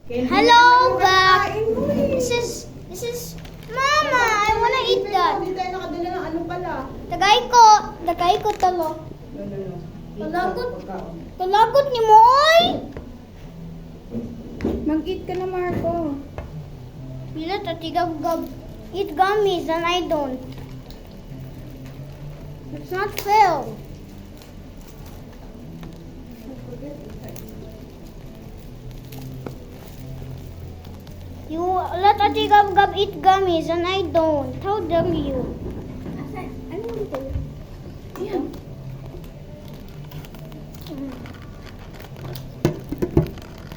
Hello, back. This is Mama. I wanna eat that. Hindi tayo nakadala ng ano pala. Tagay ko talo. No. Kalagot. Pagkaon. Kalagot ni mo, oy. Mag-eat ka na, Marco. Bila tatigab eat gummies and I don't. It's not fair. You let Atigab eat gummies and I don't. How dare you? Ano ito? Yan.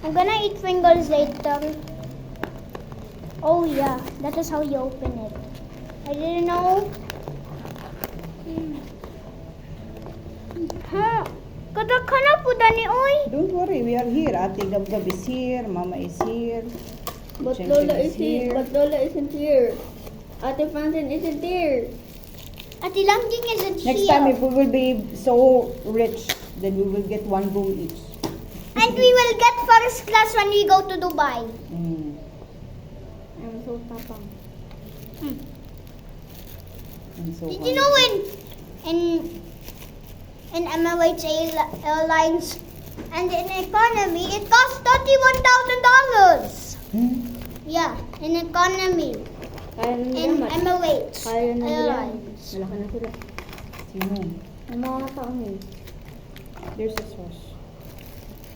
I'm gonna eat fingers later. Oh yeah, that is how you open it. I didn't know. Huh? Kada ka na po, Dani, oy. Don't worry, we are here. Ate Gab-Gab is here. Mama is here. But Chen Lola Chen is here. But Lola isn't here. Ate Francine isn't here. Ati Langjing isn't Next here. time, if we will be so rich, then we will get one room each. And we will get first class when we go to Dubai. Mm. I'm so tapang. And so Did you know in Emirates Airlines and in economy it costs $31,000. Yeah, in economy Kaya na in nila. Emirates Kaya na nila. Airlines. Malaki na sila. Sino? Ang mga taong yun. There's a sauce.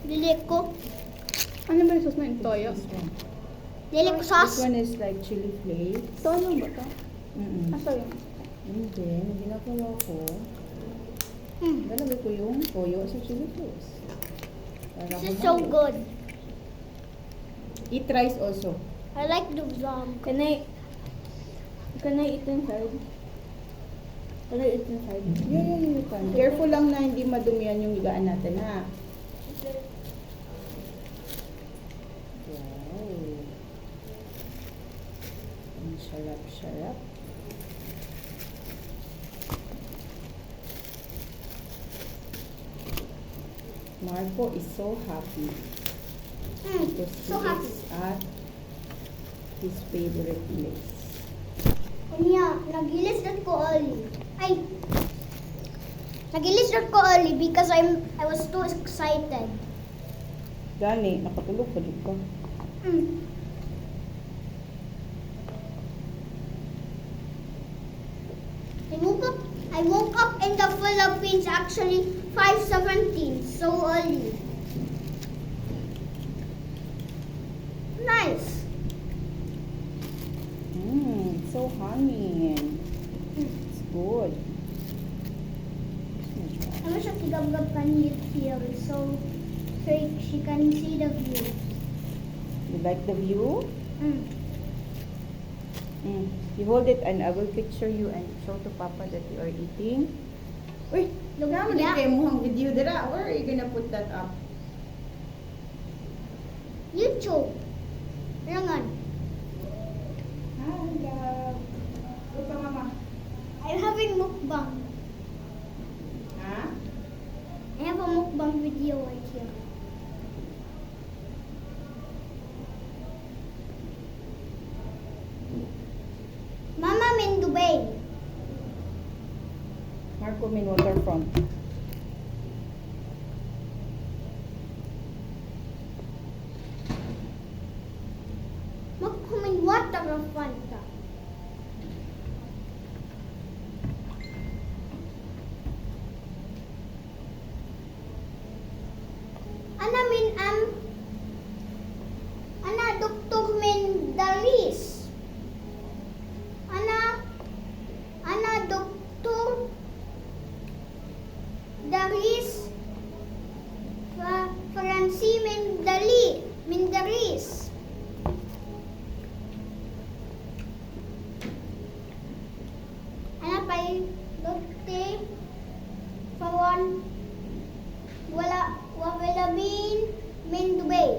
Dili ko Ano ba yung sauce na yung toyo? This one. Dili ko This sauce. one is like chili flakes. Toyo ba ito? Mm-mm. Asa yun? And then, ginagawa ko, lalagay ko yung toyo sa chili flakes. Para This is so kumalo. good. Eat rice also. I like the vlog. Can I eat inside? Can I eat inside? Yeah, you can. Careful lang na hindi madumihan yung higaan natin, ha? Wow. Ang sarap-sarap. Marco is so happy because So he happy. is at his favorite place. Kanya, nagilis dot ko early. Ay, nagilis dot ko early because I was too excited. Gani, nakatulog pa din ka. I woke up in the Philippines actually 5:17, so early. Nice. It's so hanging. It's good. I wish a Tigab-Gab can eat here so she can see the view. You like the view? Mm. You hold it and I will picture you and show to Papa that you are eating. Uy, naman Yeah. kayo mo ang video dira. Where are you gonna put that up? YouTube. Langan. Hi, Gab. Look pa, Mama. I'm having mukbang. Ha? I have a mukbang video right here. Mama, I'm in Dubai. Marco Min Waterfront. Magkumin waterfront ka. Ana min ana doktor min dalis. Ana doktor dalis Franci min daris. Ana pay dokte pawan wala bin min Dubai.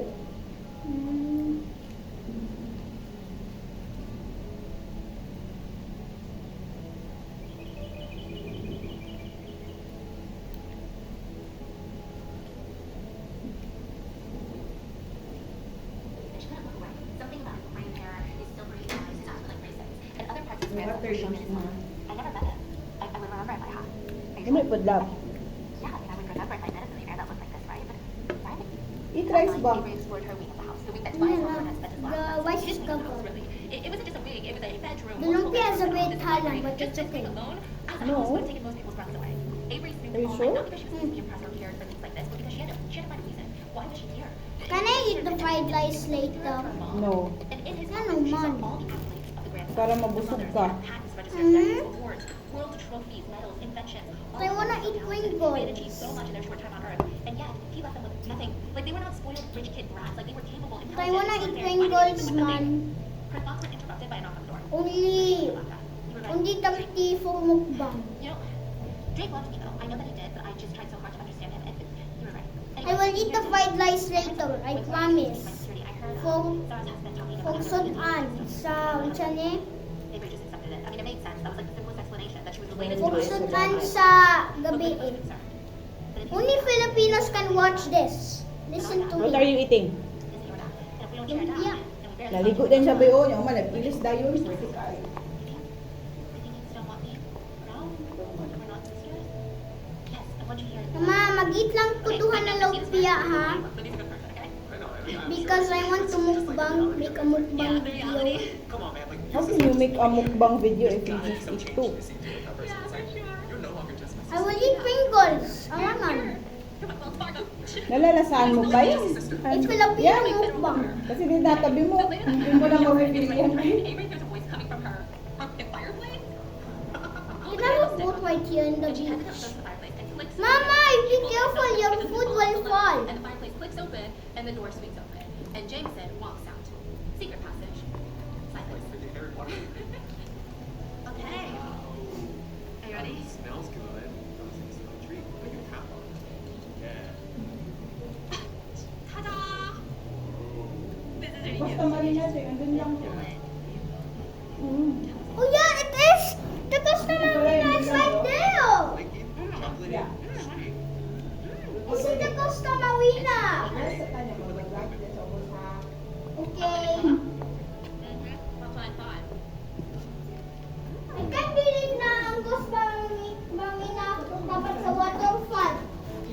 Water yun na. I never met him. I would remember if I had. Gamay po lab. Yeah, I mean, I would remember if I met a millionaire that looked like this, right? But why did Eat rice ba? Avery explored her wing of the house, the wing that Yeah, Tobias Harper had spent his last the night. white He didn't leave the cover. house, really. It wasn't just a wing, it was a bedroom. The multiple lumpia is a bedrooms, bit this hard, luxury. but Just it's this thing okay. alone, as a No. house would have taken most people's breaths away. Avery Are screamed you all sure? night, not because she was supposed to be impressed or cared for things like this, but because she had to find a reason. Why was she here? Can I eat the fried rice later? No. And in his Ano office, she man? saw all the accolades of the Grand Para Slam. mabusog Mothers, ka. patents, registered Mhm. studies, awards, world trophies, medals, inventions. I wanna eat Pringles. They had achieved so much in their short time on Earth, and yet he left them with nothing. Like they were not spoiled rich kid brats. Like they were capable, I intelligent. wanna eat ordinary. Pringles, Why did he leave them with man. nothing? Her thoughts were interrupted by a knock on the door. Only, About that. You were right. only tamti for mukbang. You know, Drake loved me though. I know that he did, but I just tried so hard to understand him, and you were right. I will eat the fried rice later, I promise. I heard For- Sarah's husband talking For about sudan sa chane. Avery just accepted it. I mean, it made sense. That was like the simplest explanation that she was related For to Tobias. sudan sa gabi eh. Only Filipinos can watch this. Listen to What are me. you eating? Lumpia. Naligo din siya ba yun? Yung man, nag-ilis dayon. Pwede ka. Mama, mag-eat lang kutuhan ng lumpia ha. Because I want to mukbang, make a mukbang video. Come on, man. Like, How can you make a mukbang video if you just eat two? You're no longer just my I will eat Pringles. Alangan. Nalalasahan mo ba yun? It's Filipino mukbang. Kasi din natabi mo. Hindi mo na mawibili yan. Avery, there's a voice coming from her fireplace. Can I have food right here in the She headed beach? upstairs to the fireplace and clicks. Mama, be careful, your food will fall. And the fireplace clicks open and the door swings open. And Jameson walks out. Secret passage. Silence. Okay. Are you ready? Smells good. It's a treat. Like a tap on. Yeah. Ta-da! This is really Basta cute. Marina, andun lang. Oh yeah, it is. The customer is right there. Like it. Chocolate. Yeah. Sweet. Isn't the customer winner? Okay. Mm-hmm. That's what I thought. I can't believe na ang customer winner dapat sa waterfall.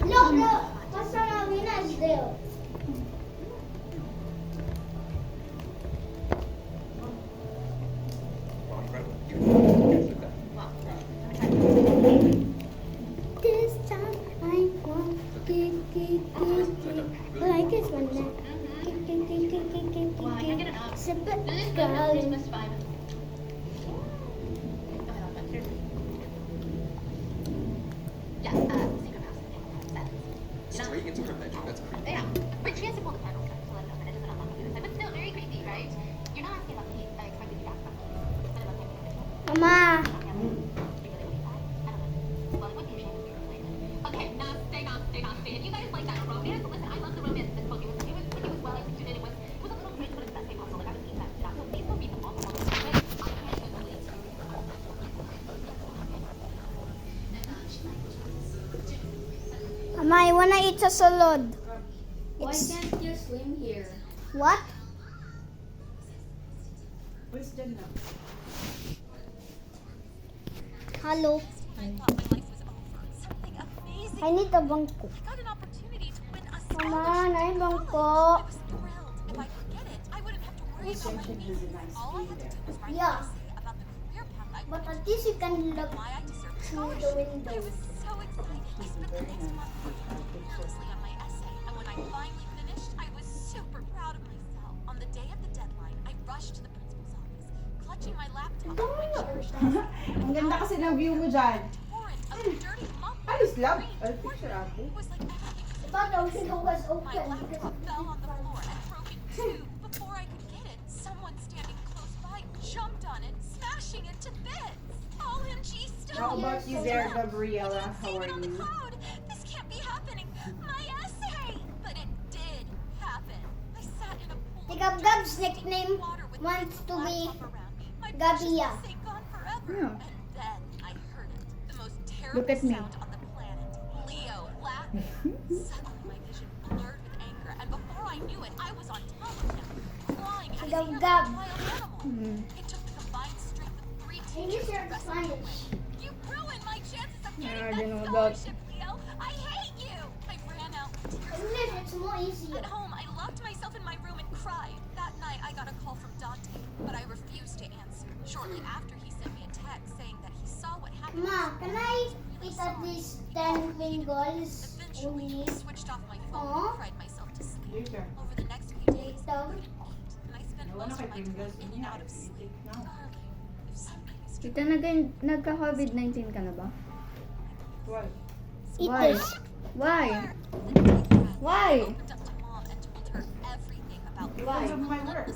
Look, the customer winner is there. Wow, incredible. You that. Well, This time I want kick, like this one. Wow, I can't get enough. Sip This it, is girl. good. Christmas vibe. Yeah, secret passage. Silence. You know, Straight into her bedroom. That's creepy. yeah. But she has to pull the panel to let it open. It doesn't unlock on the other side. But still, very creepy, right? You're not asking about the heat. I expected you to ask about the heat. Instead of looking at the Mama, Okay, now stay calm. If you guys like that romance, listen, I love the romance in this book. It was well executed. It was a little cringe, but it's the best way possible. Like, I was eating that shit out. So please don't beat them all. I can't even believe it. Mama, I wanna eat a salad. Why can't you swim here? What? Where's Jen now? Hello. I thought my life was over. Something amazing. I need a bangko. I got an opportunity to win a Mama, nai bangko. I was thrilled. If I could get it, I wouldn't have to worry about my fees. All I had to do was write Yeah. an essay about the career path I But wanted. at least you can look Why I deserve a through the scholarship. window. I was so excited. I spent the next month working tirelessly on my essay, and when I finally finished, I was super proud of myself. On the day of the deadline, I rushed to the principal's office, clutching my laptop, my cherished essay, Ang ganda kasi ng view mo dyan. torrent of dirty lump. Ayos lang. I'll picture ako. It was like everything was But the window was my open. laptop fell on the floor and broke in two. Before I could get it, someone standing close by jumped on it, smashing it to bits. OMG, stop! How about you there, Gabriella? How are you? Cloud. This can't be happening. My essay! But it did happen. I sat in a pool. The Gab-Gab's nickname wants to be Gabia. Gone forever. Yeah. And then I heard it. The most terrible Look at me. sound on the planet. Leo laughing. Suddenly my vision blurred with anger, and before I knew it, I was on top of him, clawing at his ear like a Gab-Gab. wild animal. It took the combined strength of three English or Spanish? You ruined my chances of getting I that didn't know that. scholarship, Leo. I hate you. I ran out. Tears English, it's more easier. At home, I locked myself in my room and cried. That night, I got a call from Dante, but I refused to answer. Shortly after, he sent me a text saying that he saw what happened. Ma, can I eat at least 10 Bengals Eventually, only? I switched off my phone Aw. and cried myself to sleep. Later. Over the next few days, I Later. couldn't eat, and I spent Wala most kay of my Pringles time in and niya. out of sleep. Take now. Darling, if something is Tita, nagka-COVID-19 ka na ba? Why? Eat Why? this. Why? The day passed. Why? I opened up to Mom and told her everything about Because of my work.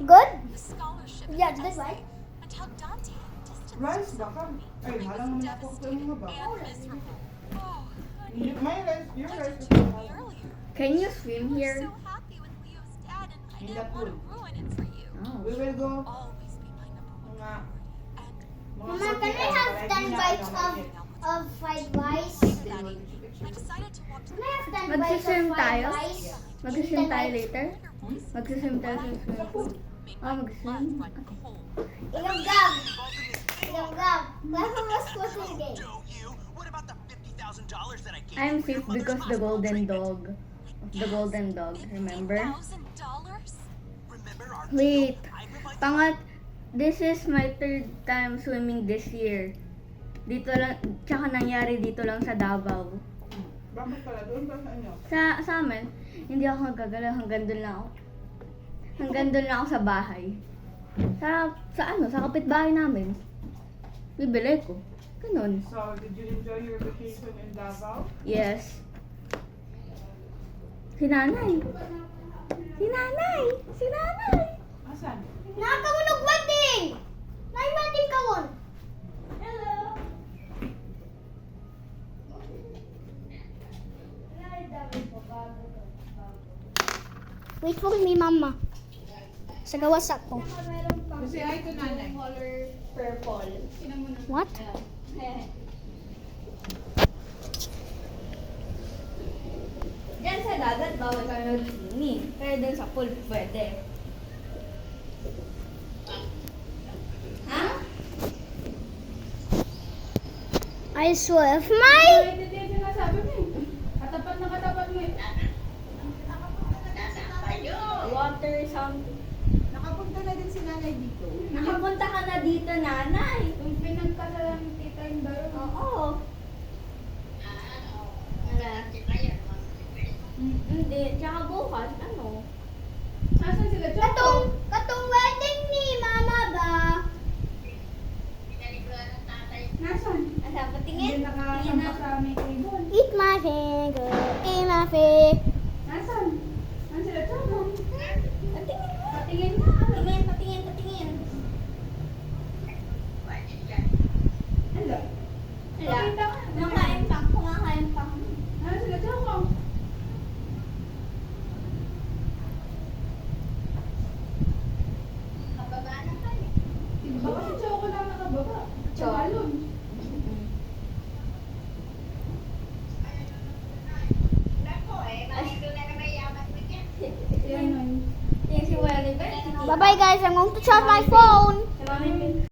Good? the scholarship Yeah, and that's essay, right. and how Dante had distanced Rice himself baka. from me. Ay, I halang was naman ako sa devastated mga ba? and miserable. Oh, Your I rice did is tell me earlier. Can you swim You were here? so happy with Leo's dad, and I In didn't the want to pool. ruin it for you. Oh. We will go Always be my number one mga priority. And mga Mama, can I have 10 bites of fried rice? later that evening, I decided to walk to Can I have 10 bites of Magsiswim fried tayo? rice? Mag-swim tayo Then later? Mag-swim tayo sa swimming pool? made Ah, my mag-swim? blood run cold. Ilonggam! Ilonggam! Wala mas puzzle game. Joe, you. What about the $50,000 that I gave I'm you for your safe mother's because the hospital golden treatment? dog. The golden dog, remember? $50,000? Remember our Wait. deal? I provided Pangat, this is my 3rd time swimming this year. Dito lang, tsaka nangyari dito lang sa Davao. Bakit pala? Doon ba sa inyo? Sa amin, hindi ako nagagalaw, hanggang doon lang ako. Hanggang doon lang ako sa bahay. Sa kapitbahay namin. Bibili ko. Ganun. So, did you enjoy your vacation in Davao? Yes. Si nanay. Si nanay. Si nanay. Asan? Nakakamunog wedding! Nay wedding kawon! Hello! Wait for me, mama. Sa gawas ako. Kasi ay ito nanay. What? Diyan sa dagat, bawal kami mag-swimming. Pero dun sa pool, pwede. Ha? I swear, if my... Ito yung sinasabi mo eh. Katapat na katapat mo eh. Water something. Nakapunta na din si nanay dito. Nakapunta ka na dito, nanay. Yung pinagkasalan ni tita yung daro. Oo. Hindi. Tsaka bukas, ano? Asan sila? Katong wedding ni mama ba? Nasaan? Asa, Hindi patingin? nakasama sa may table. Eat my finger, eat my finger. Nasaan? Nasaan sila? Tsaka. Patingin mo. Patingin na. Patingin, patingin, patingin. Hello. Wala. Pakita ka. Kumakain pa. Kumakain pa. Nasaan sila? Tsaka. Baka si Choco lang nakababa. Choco. Balon. Yan. Yan si Welly. Bye bye guys, I'm going to charge my phone. Si Mami